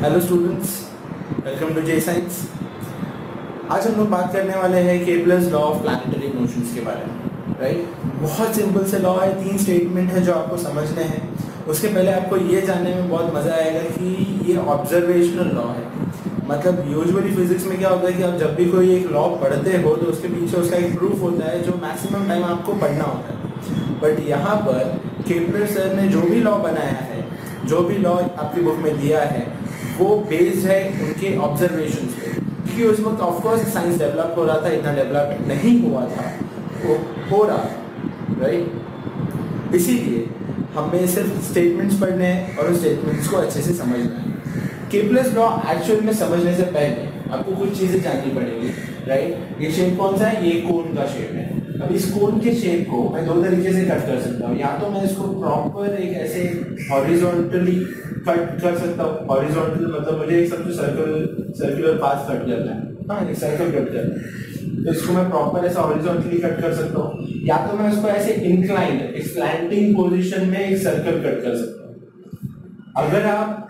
Hello students, welcome to J science. आज हम लोग बात करने वाले हैं Kepler's law of planetary motions के बारे में। राइट, बहुत सिंपल से लॉ है, 3 स्टेटमेंट है जो आपको समझने हैं। उसके पहले आपको ये जानने में बहुत मज़ा आएगा कि ये ऑब्जर्वेशनल लॉ है। मतलब यूजुअली फिजिक्स में क्या होता है कि आप जब भी कोई एक लॉ पढ़ते हो तो उसके पीछे उसका एक प्रूफ होता है जो मैक्सिमम टाइम आपको पढ़ना होता है। बट यहाँ पर केपलर सर ने जो भी लॉ बनाया है, जो भी लॉ आपकी बुक में दिया है, वो बेस्ड है उनके ऑब्जर्वेशंस पे। क्योंकि उस वक्त ऑफकोर्स साइंस डेवलप हो रहा था, इतना डेवलप नहीं हुआ था, वो हो रहा था। राइट, इसीलिए हमें सिर्फ स्टेटमेंट्स पढ़ने हैं और उस स्टेटमेंट्स को अच्छे से समझना है। केपलर्स लॉ एक्चुअल में समझने से पहले आपको कुछ चीज़ें जाननी पड़ेगी। राइट, ये शेप कौन सा है? ये कोन का शेप है। अब इस कोन के शेप को मैं 2 तरीके से कट कर सकता हूँ। या तो मैं इसको प्रॉपर एक ऐसे हॉरिजॉन्टली कट कर सकता हूँ। हॉरिजॉन्टल मतलब मुझे एक सब सर्कुलर पाथ कट करना है, हाँ, एक सर्कल कट करना है, तो इसको मैं प्रॉपर ऐसा हॉरिजॉन्टली कट कर सकता हूँ। या तो मैं इसको ऐसे इंक्लाइंड, एक स्लैंटिंग पोजीशन में एक सर्कल कट कर सकता हूँ। अगर आप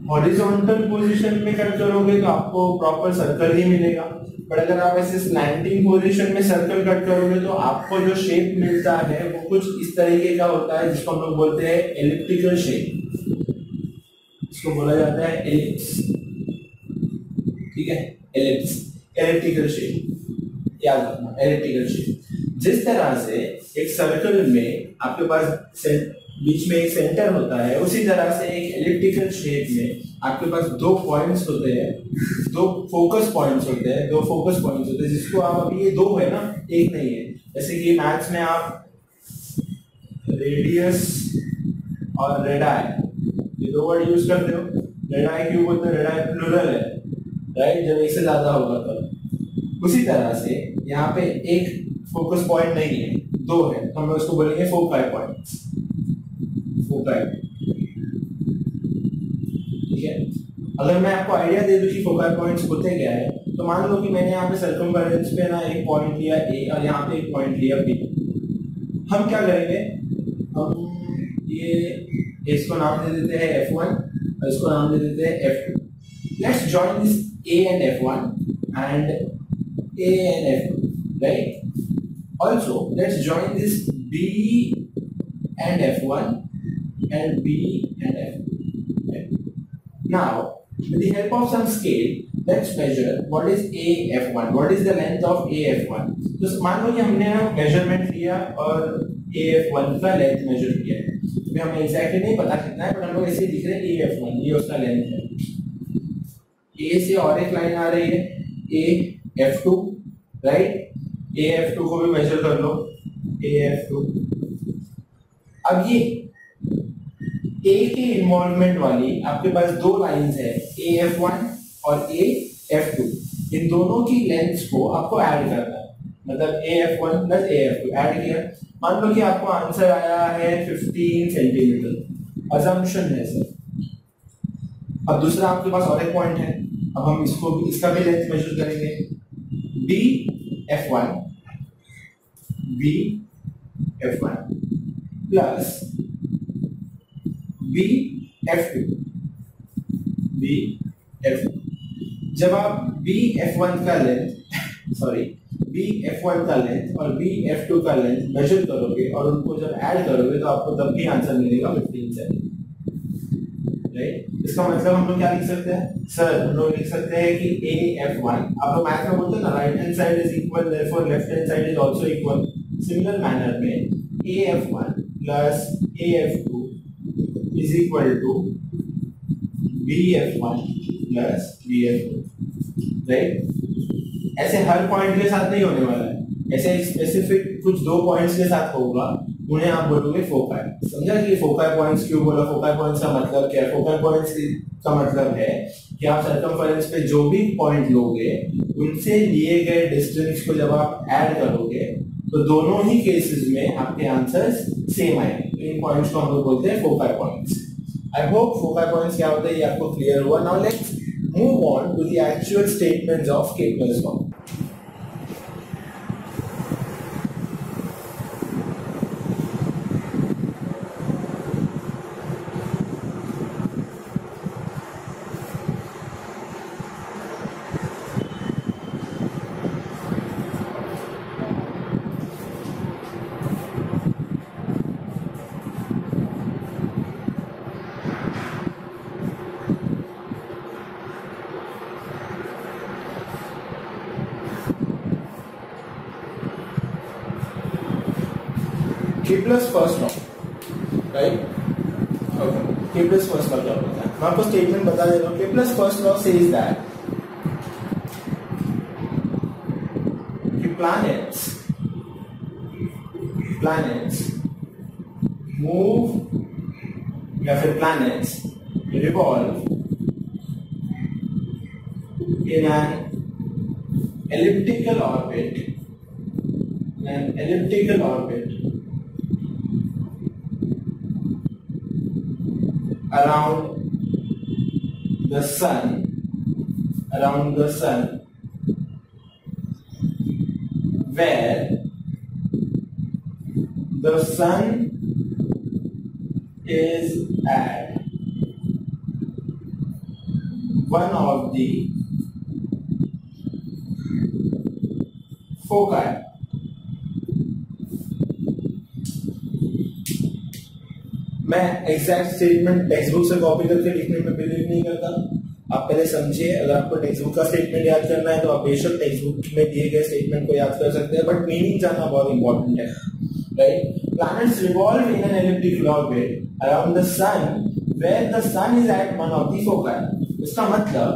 हॉरिजॉन्टल पोजीशन में कट करोगे तो आपको प्रॉपर सर्कल ही मिलेगा। बट अगर आप ऐसे स्लैंटिंग पोजीशन में सर्कल कट करोगे तो आपको जो शेप मिलता है वो कुछ इस तरीके का होता है, जिसको हम लोग बोलते हैं एलिप्टिकल शेप। इसको बोला जाता है एलिप्स। ठीक है, एलिप्स, एलिप्टिकल शेप, याद रखना, एलिप्टिकल शेप। जिस तरह से एक सर्कल में आपके पास बीच में एक सेंटर होता है, उसी तरह से एक एलिप्टिकल शेप में आपके पास 2 पॉइंट्स होते हैं, 2 फोकस पॉइंट्स होते हैं, 2 फोकस पॉइंट्स होते हैं, जिसको आप अभी ये 2 है ना, एक नहीं है। जैसे कि मैथ्स में आप रेडियस और रेडाई, ये 2 वर्ड यूज करते हो। रेडाई क्यों बोलते हो? रेडाई प्लूरल है, राइट, जब एक से ज्यादा होगा तब। उसी तरह से यहाँ पे एक फोकस पॉइंट नहीं है, 2 है, तो हम उसको बोलेंगे फोकाई पॉइंट्स। फोकाई, ठीक है। अगर मैं आपको आइडिया दे दूं कि फोकाई पॉइंट्स होते क्या है, तो मान लो कि मैंने यहाँ पे सर्कमफेरेंस पे ना एक पॉइंट लिया A और यहाँ पे एक पॉइंट लिया B। हम क्या करेंगे, हम ये इसको नाम दे देते हैं F1 और इसको नाम दे देते हैं F2। Let's join this A and F1 and A and F2, right? Also, let's join this B and F1 and B and F2. Right? Now, with the help of some scale, let's measure what is AF1. What is the length of AF1? तो मान लो कि हमने measurement लिया और AF1 का length major किया है। अभी हमें एग्जैक्टली नहीं पता कितना है, पर हम लोग ऐसे लिख रहे हैं AF1, ये उसका लेंथ है। A से और एक लाइन आ रही है AF2, राइट? AF2 को भी मेजर कर लो, AF2। अब ये A के इन्वॉल्वमेंट वाली आपके पास 2 लाइंस है, AF1 और AF2। इन दोनों की लेंथ्स को आपको ऐड करना है, मतलब AF1 प्लस AF2 ऐड किया। मान लो कि आपको आंसर आया है 15 सेंटीमीटर, अजम्पशन है सर। अब दूसरा आपके पास और एक पॉइंट है, अब हम इसका भी लेंथ मेजर करेंगे। BF1 plus BF2। जब आप BF1 का लेंथ और BF2 का लेंथ मेजर करोगे और उनको जब ऐड करोगे तो आपको तब भी आंसर मिलेगा 15 सेंटीमीटर। राइट, इसका मतलब हम लोग क्या लिख सकते हैं सर? हम लोग लिख सकते हैं कि AF1, आप लोग मैथ में बोलते हैं ना, right hand side is equal, therefore left hand side is also equal. Similar manner में AF1 plus AF2 is equal to BF1 plus BF2, right? ऐसे हर पॉइंट के साथ नहीं होने वाला है, ऐसे एक स्पेसिफिक कुछ 2 पॉइंट्स के साथ होगा, उन्हें आप बोलोगे फोकाई। समझा कि फोकाई पॉइंट्स क्यों बोला? फोकाई पॉइंट्स का मतलब क्या है? फोकाई पॉइंट्स का मतलब है कि आप सर्कमफेरेंस पे जो भी पॉइंट लोगे, उनसे लिए गए डिस्टेंस को जब आप ऐड करोगे तो दोनों ही केसेस में आपके आंसर्स सेम आएंगे। तो इन पॉइंट्स को हम लोग बोलते हैं foci points. I hope foci points क्या होते हैं ये आपको क्लियर हुआ। Now let's move on to the actual statements of Kepler's law. Kepler's first law, right? Okay, Kepler's first law क्या होता है? मैं आपको स्टेटमेंट बता दे रहा हूँ. Kepler's first law says that planets move या फिर planets revolve in an elliptical orbit around the sun where the sun is at one of the foci. मैं एग्जैक्ट स्टेटमेंट टेक्स्ट बुक से कॉपी करके लिखने में बिलीव नहीं करता. आप पहले समझिए. अगर आपको टेक्स्ट बुक का स्टेटमेंट याद करना है तो आप बेशक टेक्स्ट बुक में दिए गए स्टेटमेंट को याद कर सकते हैं, बट मीनिंग जानना बहुत इंपॉर्टेंट है, right? Planets revolve in an elliptical orbit around the sun where the sun is at one of the foci. इसका मतलब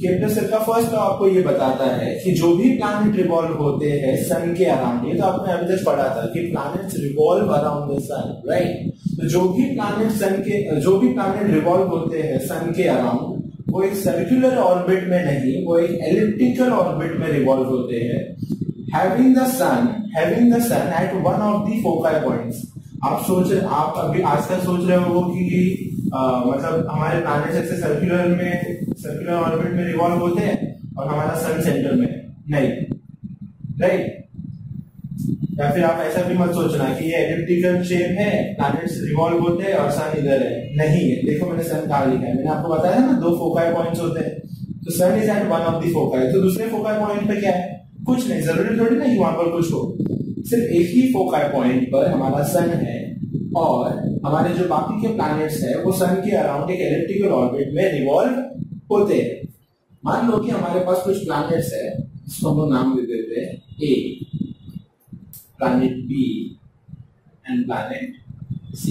केपलर का फर्स्ट लॉ आपको ये बताता है कि जो भी प्लैनेट रिवॉल्व होते हैं सन के अराउंड, ये तो आपने अभी तक पढ़ा था कि planets revolve around the sun, right? तो जो भी प्लैनेट रिवॉल्व होते हैं सन के अराउंड, वो एक सर्कुलर ऑर्बिट में नहीं, वो एक एलिप्टिकल ऑर्बिट में रिवॉल्व होते हैं. Having the sun at one of the foci points. आप अभी आजकल सोच रहे हो कि मतलब हमारे प्लैनेट्स ऐसे सर्कुलर ऑर्बिट में रिवॉल्व होते हैं और हमारा सन सेंटर में नहीं, राइट? या फिर आप ऐसा भी मत सोचना कि ये एलिप्टिकल शेप है, प्लैनेट्स रिवॉल्व होते हैं और सन इधर है. नहीं है. देखो मैंने सन कहाँ लिखा है, मैंने आपको बताया ना 2 फोकाई पॉइंट्स होते हैं. तो sun is at one of the foci. तो दूसरे फोकाई पॉइंट पे क्या है? कुछ नहीं. जरूरी थोड़ी ना कि वहां पर कुछ हो. सिर्फ एक ही फोकाई पॉइंट पर हमारा सन है और हमारे जो बाकी के प्लैनेट्स है वो सन के अराउंड एक एलिप्टिकल ऑर्बिट में रिवॉल्व होते हैं. मान लो कि हमारे पास कुछ प्लैनेट्स है, इसको हम नाम दे देते हैं ए, planet B and planet C,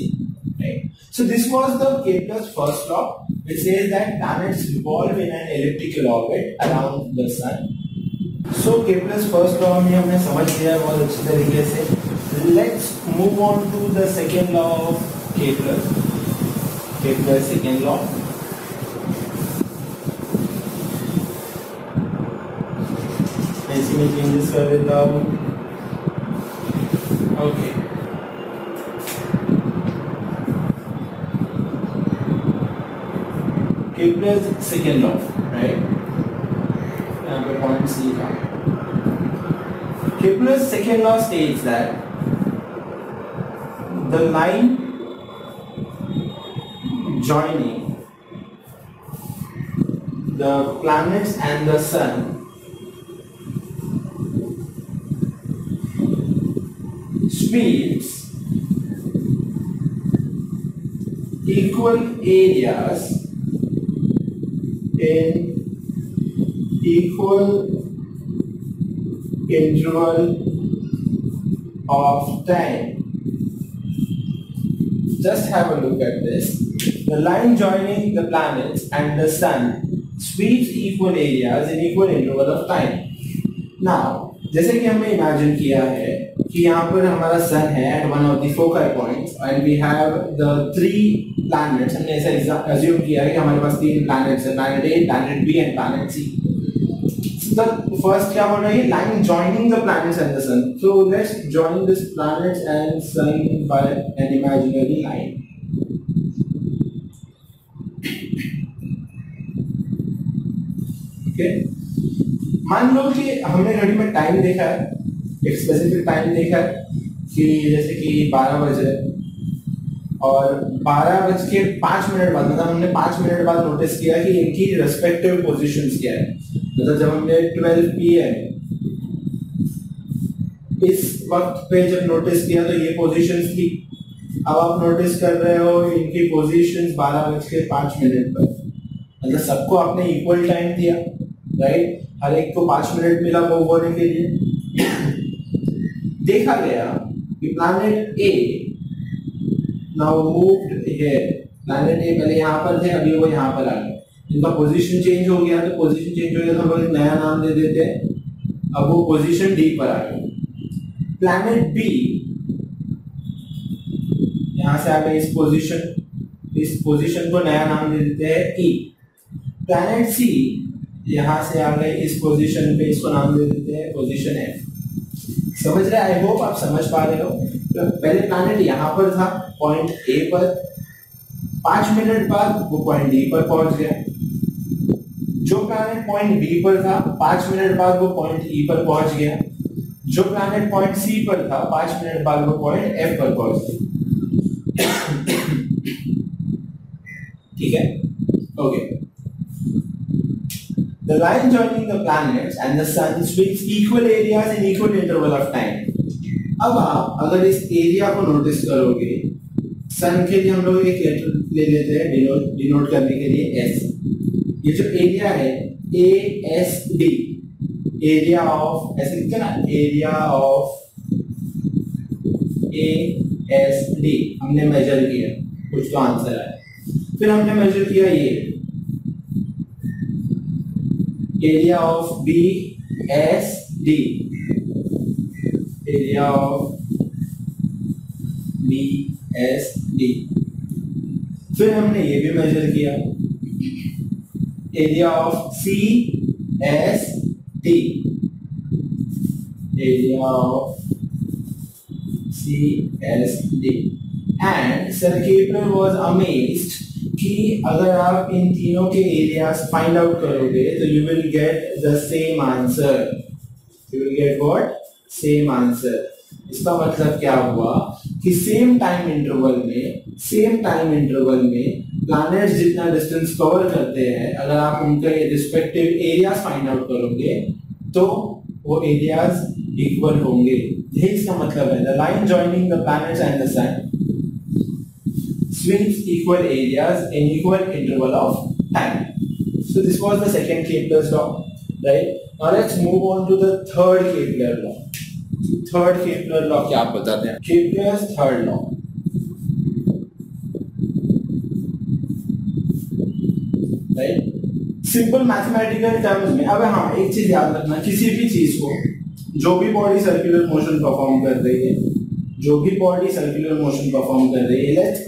right? So this was the Kepler's first law, which says that planets revolve in an elliptical orbit around the sun. So Kepler's first law में हमने समझ लिया बहुत अच्छी तरीके से. Let's move on to the second law of Kepler. Kepler's second law. ऐसे में चेंजेस कर देता हूँ. Okay. Kepler's second law, right? यहाँ पे point C था. Kepler's second law states that the line joining the planets and the sun sweeps equal areas in equal interval of time. Just have a look at this. The line joining the planets and the sun sweeps equal areas in equal interval of time. Now, जैसे कि हमने imagine किया है कि यहाँ पर हमारा सन है at one of the foci points and we have the 3 planets. हमने ऐसा assume किया है कि हमारे पास 3 planets है, planet A, planet B and planet C. So the first क्या बोल रही है? Line joining the planets and the sun. So let's join this planets and sun by an imaginary line. Okay. मान लो कि हमने घड़ी में टाइम देखा है, एक स्पेसिफिक टाइम देखा है कि जैसे कि 12 बजे और 12:05 बाद, मतलब हमने 5 मिनट बाद नोटिस किया कि इनकी रेस्पेक्टिव पोजीशंस क्या है. मतलब जब हमने 12 PM इस वक्त पे जब नोटिस किया तो ये पोजीशंस थी. अब आप नोटिस कर रहे हो इनकी पोजीशंस 12:05 पर. मतलब सबको आपने इक्वल टाइम दिया, राइट? हर एक को 5 मिनट मिला मूव होने के लिए. देखा गया कि planet A now moved here, planet A पहले यहाँ पर थे, अभी वो यहाँ पर आ गए, इनका पोजीशन चेंज हो गया, तो पोजीशन चेंज हो गया तो हम लोग एक नया नाम दे देते हैं, अब वो पोजीशन डी पर आ गई। प्लैनेट बी यहां से आ गए इस पोजीशन को नया नाम दे देते हैं ई। प्लैनेट सी यहां से आ गए इस पोजीशन पे, इसको नाम दे देते हैं पोजीशन एफ। समझ रहे? आई होप आप समझ पा रहे हो। तो पहले प्लैनेट यहां पर था पॉइंट ए पर, 5 मिनट बाद वो पॉइंट डी पर पहुंच गया। जो प्लैनेट पॉइंट बी पर था 5 मिनट बाद वो पॉइंट ई पर पहुंच गया। जो प्लैनेट पॉइंट सी पर था 5 मिनट बाद वो पॉइंट एफ पर पहुंच गया। ठीक है, okay. The line joining the planets and the sun sweeps equal areas in equal interval of time. अब आप अगर इस एरिया को नोटिस करोगे, सन के लिए हम लोग एक लेटर ले लेते हैं डिनोट करने के लिए एस। ये जो एरिया है A S D, area of, ऐसे लिखते हैं ना, area of A S D हमने मेजर किया, कुछ तो आंसर आया। फिर हमने मेजर किया ये area of B S D, area of B S D. फिर हमने ये भी मेजर किया area of C S T, area of C S D. And sir Kepler was amazed कि अगर आप इन तीनों के एरियाज फाइंड आउट करोगे तो you will get the same answer, you will get what, same answer. इसका मतलब क्या हुआ कि सेम टाइम इंटरवल में प्लैनेट्स जितना डिस्टेंस कवर करते हैं, अगर आप उनके रिस्पेक्टिव एरियाज फाइंड आउट करोगे तो वो एरियाज इक्वल होंगे। यही इसका मतलब है। The line joining the planets and the sun sweeps equal areas in equal interval of time. So this was the second Kepler's law, right? Now let's move on to the third Kepler law. Third Kepler law क्या आप बताते हैं? Kepler's third law. Right? Simple mathematical terms में, अब हाँ एक चीज याद रखना, किसी भी चीज को, जो भी बॉडी सर्कुलर मोशन परफॉर्म कर रही है, जो भी बॉडी सर्कुलर मोशन परफॉर्म कर रही है, लेट्स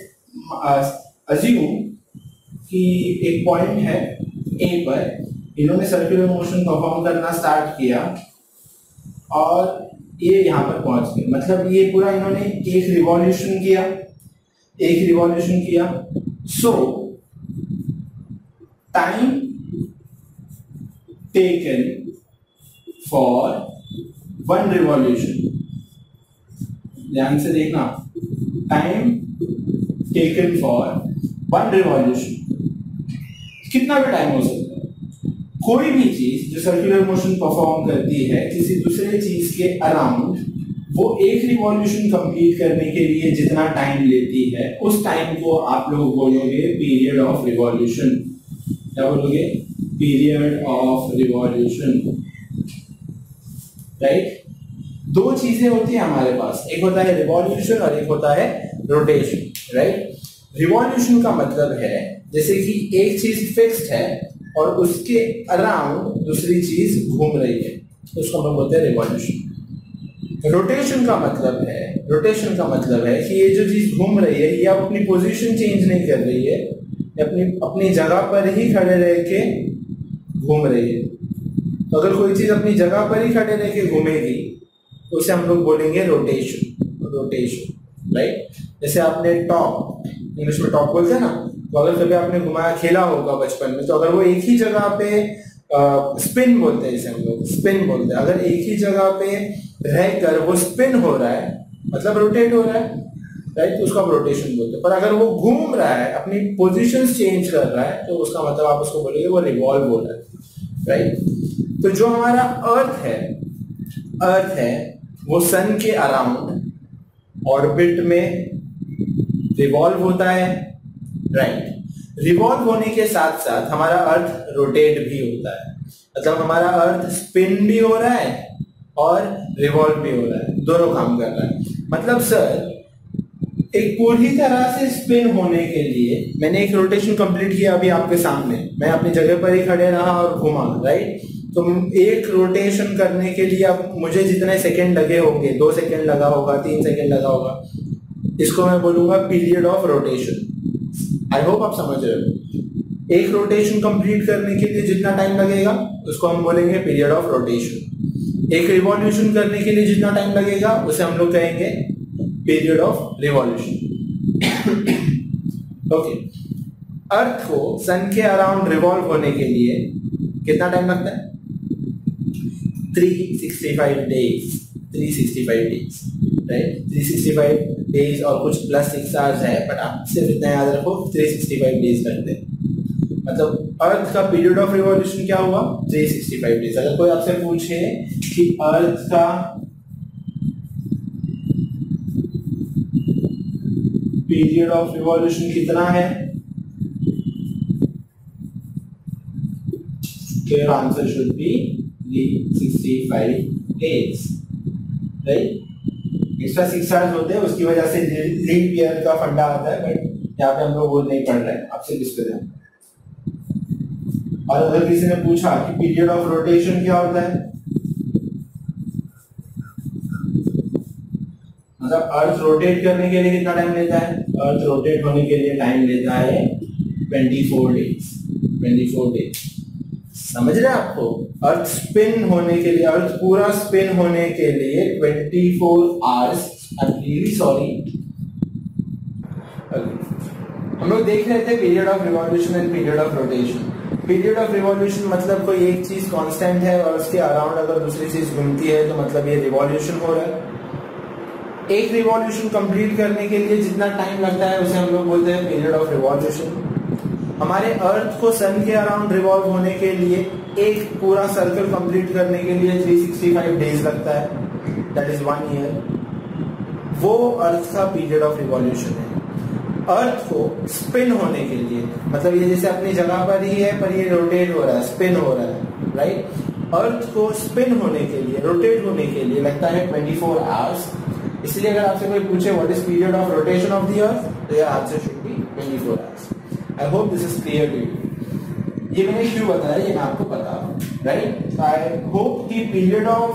अज्यूम कि एक पॉइंट है ए पर, इन्होंने सर्कुलर मोशन परफॉर्म करना स्टार्ट किया और ये यहाँ पर पहुंच गए। मतलब ये पूरा इन्होंने एक रिवॉल्यूशन किया। सो time taken for one revolution, ध्यान से देखना, time taken for one revolution, कितना भी टाइम हो सकता है। कोई भी चीज जो सर्कुलर मोशन परफॉर्म करती है किसी दूसरे चीज के अराउंड, वो एक रिवॉल्यूशन कंप्लीट करने के लिए जितना टाइम लेती है, उस टाइम को आप लोग बोलोगे पीरियड ऑफ रिवॉल्यूशन। क्या बोलोगे? Period of revolution, right? दो चीजें होती है हमारे पास, एक होता है रिवॉल्यूशन और एक होता है रोटेशन, राइट? रिवॉल्यूशन का मतलब है जैसे कि एक चीज फिक्स्ड है और उसके अराउंड दूसरी चीज घूम रही है, उसको हम लोग बोलते हैं रिवॉल्यूशन। रोटेशन का मतलब है कि ये जो चीज घूम रही है ये अब अपनी पोजीशन चेंज नहीं कर रही है, अपनी जगह पर ही खड़े रह के घूम रही है। तो अगर कोई चीज अपनी जगह पर ही खड़े रह के घूमेगी तो उसे हम लोग बोलेंगे रोटेशन, राइट? जैसे आपने टॉप, इंग्लिश में टॉप बोलते हैं ना, तो अगर कभी आपने घुमाया, खेला होगा बचपन में, तो अगर वो एक ही जगह पे स्पिन बोलते हैं, इसे हम लोग स्पिन बोलते हैं। अगर एक ही जगह पे रहकर वो स्पिन हो रहा है मतलब रोटेट हो रहा है, राइट? तो उसको आप रोटेशन बोलते हैं। पर अगर वो घूम रहा है, अपनी पोजीशन चेंज कर रहा है, तो उसका मतलब आप उसको बोलेंगे वो रिवॉल्व हो रहा है, राइट? तो जो हमारा अर्थ है वो सन के अराउंड ऑर्बिट में रिवॉल्व होता है, राइट? रिवॉल्व होने के साथ साथ हमारा अर्थ रोटेट भी होता है। मतलब हमारा अर्थ स्पिन भी हो रहा है और रिवॉल्व भी हो रहा है, दोनों काम कर रहा है। मतलब सर एक पूरी तरह से स्पिन होने के लिए मैंने एक रोटेशन कंप्लीट किया अभी आपके सामने, मैं अपनी जगह पर ही खड़े रहा और घुमा, राइट। तो एक रोटेशन करने के लिए अब मुझे जितने सेकंड लगे होंगे, 2 सेकंड लगा होगा, 3 सेकंड लगा होगा, इसको मैं बोलूंगा period of rotation. I hope आप समझ रहे हो। एक रोटेशन कंप्लीट करने के लिए जितना टाइम लगेगा उसको हम बोलेंगे पीरियड ऑफ रोटेशन। एक रिवॉल्यूशन करने के लिए जितना टाइम लगेगा उसे हम लोग कहेंगे पीरियड ऑफ रिवॉल्यूशन। ओके, अर्थ को सन के अराउंड रिवॉल्व होने के लिए कितना टाइम लगता है? 365 डेज, 365 डेज, राइट। 365 डेज और कुछ प्लस 6 आवर्स है, बट आप सिर्फ इतना याद रखो 365 डेज लगते हैं। मतलब अर्थ का पीरियड ऑफ रिवॉल्यूशन क्या हुआ? 365 डेज। अगर कोई आपसे पूछे कि अर्थ का पीरियड ऑफ रिवॉल्यूशन कितना है, तो your answer should be 365 days, right? Extra 6 hours होते हैं, उसकी वजह से लीप ईयर का फंडा आता है, बट यहाँ पे हम लोग वो नहीं पढ़ रहे हैं, आपसे किस पे ध्यान। और अगर किसी ने पूछा कि पीरियड ऑफ रोटेशन क्या होता है, मतलब अर्थ रोटेट करने के लिए कितना टाइम लेता है? अर्थ रोटेट होने के लिए टाइम लेता है 24 डेज, 24 डेज। समझ रहे हैं आपको? अर्थ स्पिन होने के लिए, अर्थ पूरा स्पिन होने के लिए 24 hours. I am really sorry. हम लोग देख रहे थे period of revolution and period of rotation. Period of revolution मतलब कोई एक चीज कांस्टेंट है और उसके अराउंड अगर दूसरी चीज घूमती है तो मतलब ये रिवॉल्यूशन हो रहा है। एक रिवॉल्यूशन कंप्लीट करने के लिए जितना टाइम लगता है उसे हम लोग बोलते हैं पीरियड ऑफ रिवॉल्यूशन। हमारे अर्थ को सन के अराउंड रिवॉल्व होने के लिए एक पूरा सर्कल कंप्लीट करने के लिए 365 डेज लगता है, दैट इज 1 ईयर। वो अर्थ का पीरियड ऑफ रिवॉल्यूशन है। अर्थ को स्पिन होने के लिए, मतलब ये जैसे अपनी जगह पर ही है पर ये रोटेट हो रहा है, स्पिन हो रहा है, राइट। अर्थ को स्पिन होने के लिए, रोटेट होने के लिए लगता है 24 आवर्स। इसलिए अगर आपसे कोई पूछे what is period of rotation of the earth, तो your answer should be 24 hours. I hope this is clear to you. ये मैंने क्यों बताया ये मैं आपको बता रहा हूं, राइट। आई होप कि पीरियड ऑफ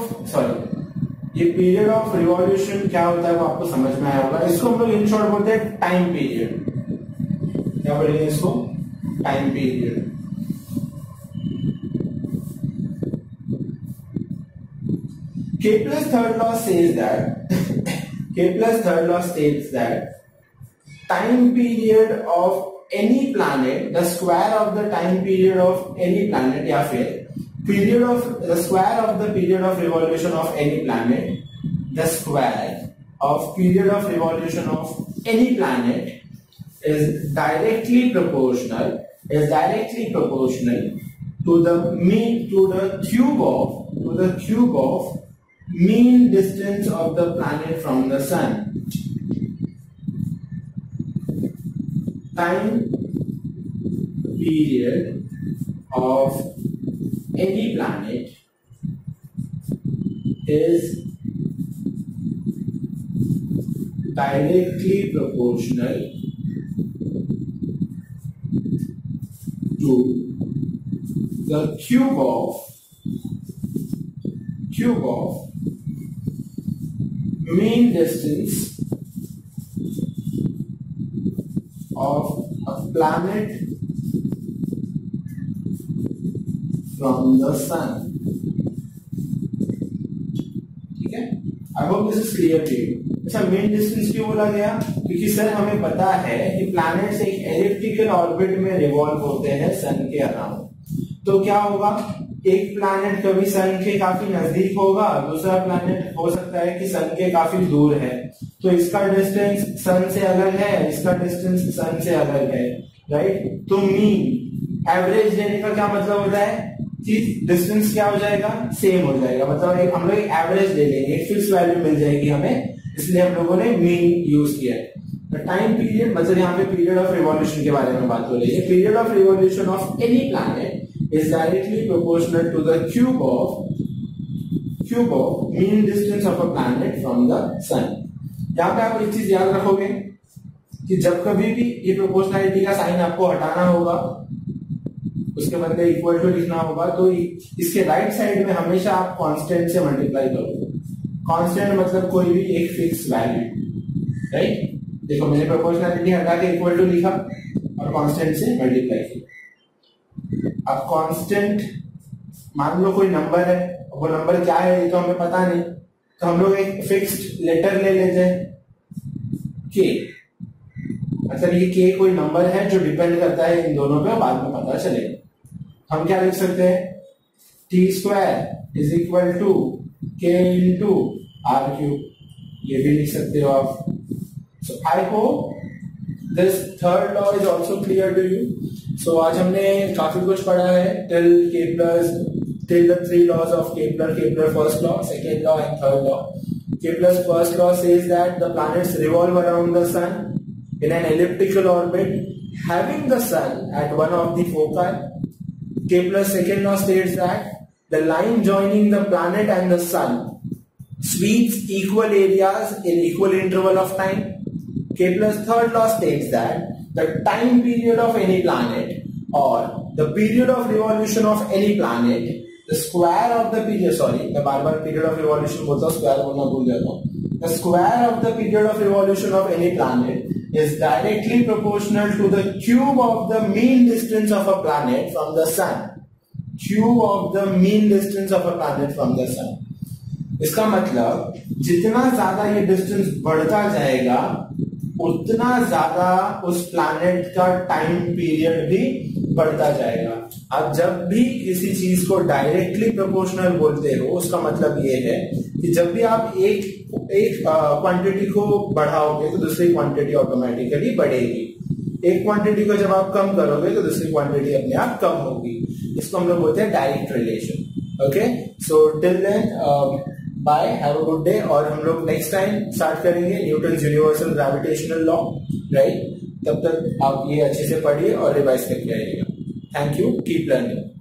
ये पीरियड ऑफ रिवॉल्यूशन क्या होता है वो आपको समझ में आया होगा। इसको हम लोग इन शॉर्ट बोलते हैं टाइम पीरियड। क्या बोलेंगे इसको? Time period. Kepler's third law says that Kepler's third law states that time period of any planet, the square of the time period of any planet, या फिर period of the square of the period of revolution of any planet, the square of period of revolution of any planet is directly proportional to the cube of mean distance of the planet from the sun. Time period of any planet is directly proportional to the cube of mean distance of a planet from the sun. ठीक है? I hope this is clear to you. अच्छा, main distance क्यों बोला गया? क्योंकि sir हमें पता है कि प्लैनेट्स एक एलिप्टिकल ऑर्बिट में रिवॉल्व होते हैं सन के अराउंड। तो क्या होगा? एक प्लैनेट कभी सन के काफी नजदीक होगा, दूसरा प्लैनेट हो सकता है कि सन के काफी दूर है। तो इसका डिस्टेंस सन से अलग है, इसका डिस्टेंस सन से अलग है, राइट। तो मीन एवरेज लेने का क्या मतलब होता है कि डिस्टेंस क्या हो जाएगा? सेम हो जाएगा। मतलब हम लोग एवरेज ले लेंगे, एक फिक्स वैल्यू मिल जाएगी हमें, इसलिए हम लोगों ने मीन यूज किया है। टाइम पीरियड मतलब यहाँ पे पीरियड ऑफ रिवॉल्यूशन के बारे में बात हो रही है। Period of revolution of any planet is directly proportional to the cube of mean distance of a planet from the sun. यहाँ पे आप एक चीज याद रखोगे कि जब कभी भी ये प्रोपोर्शनैलिटी का साइन आपको हटाना होगा, उसके बदले इक्वल टू लिखना होगा, तो इसके राइट साइड में हमेशा आप कांस्टेंट से मल्टीप्लाई करोगे। कांस्टेंट मतलब कोई भी एक फिक्स वैल्यू, राइट। देखो मैंने प्रोपोर्शनैलिटी हटा के इक्वल टू लिखा और कांस्टेंट से मल्टीप्लाई किया। अब कांस्टेंट मान लो कोई नंबर है, वो नंबर क्या है ये तो हमें पता नहीं, तो हम लोग एक फिक्स्ड लेटर ले लेते हैं के, मतलब ये के कोई नंबर है जो डिपेंड करता है इन दोनों पे, बाद में पता चलेगा। हम क्या लिख सकते हैं, T square is equal to K into R cube, ये भी लिख सकते हो आप। So I hope this third law is also clear to you. So आज हमने काफी कुछ पढ़ा है till the three laws of Kepler first law, second law and third law. Kepler's first law says that the planets revolve around the sun in an elliptical orbit, having the sun at one of the foci. Kepler's second law states that the line joining the planet and the sun sweeps equal areas in equal interval of time. Kepler's third law states that the time period of any planet or the period of revolution of any planet, the square of the period, मैं बार-बार period of revolution बोलता हूँ, square बोलना भूल जाता हूँ। The square of the period of revolution of any planet is directly proportional to the cube of the mean distance of a planet from the sun. Cube of the mean distance of a planet from the sun. इसका मतलब जितना ज्यादा ये distance बढ़ता जाएगा उतना ज्यादा उस प्लैनेट का टाइम पीरियड भी बढ़ता जाएगा। आप जब भी किसी चीज को डायरेक्टली प्रोपोर्शनल बोलते हो, उसका मतलब ये है कि जब भी आप एक क्वांटिटी को बढ़ाओगे तो दूसरी क्वांटिटी ऑटोमेटिकली बढ़ेगी। एक क्वांटिटी को जब आप कम करोगे तो दूसरी क्वांटिटी अपने आप कम होगी। इसको हम लोग बोलते हैं direct relation. Okay, so till then bye, have a good day. और हम लोग नेक्स्ट टाइम स्टार्ट करेंगे Newton's universal gravitational law, right. तब तक आप ये अच्छे से पढ़िए और रिवाइज करके आइएगा। Thank you, keep learning.